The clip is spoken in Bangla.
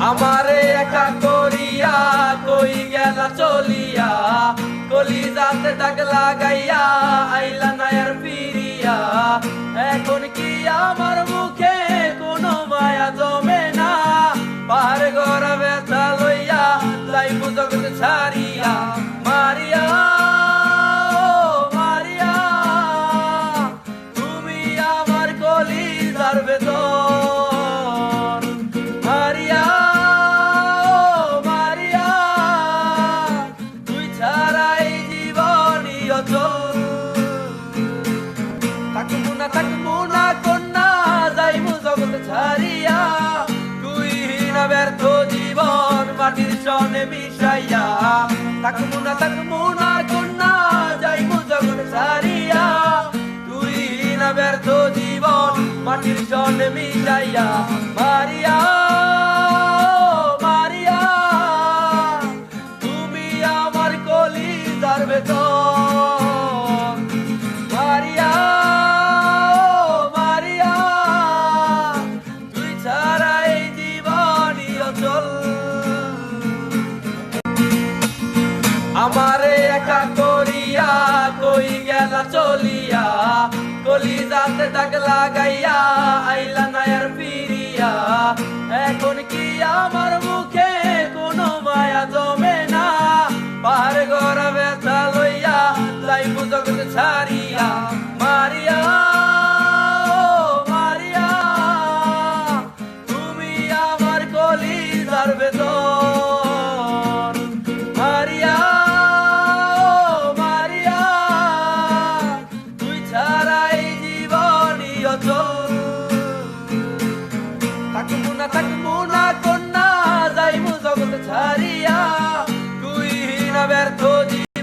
আমারে একা করিয়া কই গেলা চলিয়া, কলিজাতে দাগ লাগাইয়া আইলা না আর ফিরিয়া। এখন কি আমার মুখে কোনো মায়া জমে না, পাহাড় গড়া ব্যথা লইয়া যাইবো জগৎ ছাড়িয়া। মারিয়া মারিয়া তুমি আমার কলিজার ভেতর, মারিয়া মারিয়া তুই ছাড়াই জীবনই অচল। থাকবো না কন্যা যাইবো জগৎ ছাড়িয়া, তুই না ব্যর্থ জীবন মাটির সনে মিশাইয়া। থাকবো না কন্যা যাইবো জগৎ ছাড়িয়া, তুই না ব্যর্থ জীবন মাটির সনে মিশাইয়া। মারিয়া মারিয়া তুমি আমার কলিজার ভেতর, মারিয়া মারিয়া তুই ছাড়া এই জীবনই অচল। আমারে একা করিয়া কই গেলা চলিয়া, কলিজাতে দাগ লাগাইয়া আইলা না আর ফিরিয়া। এখন কি আমার মুখে কোনো মায়া জমে না, পাহাড় গড়া ব্যথা লইয়া যাইবো জগৎ ছাড়িয়া। মারিয়া মারিয়া তুমি আমার কলিজার ভেতর, মারিয়া মারিয়া তুই ছাড়াই জীবনই অচল। থাকবো না কন্যা যাইবো জগৎ ছাড়িয়া,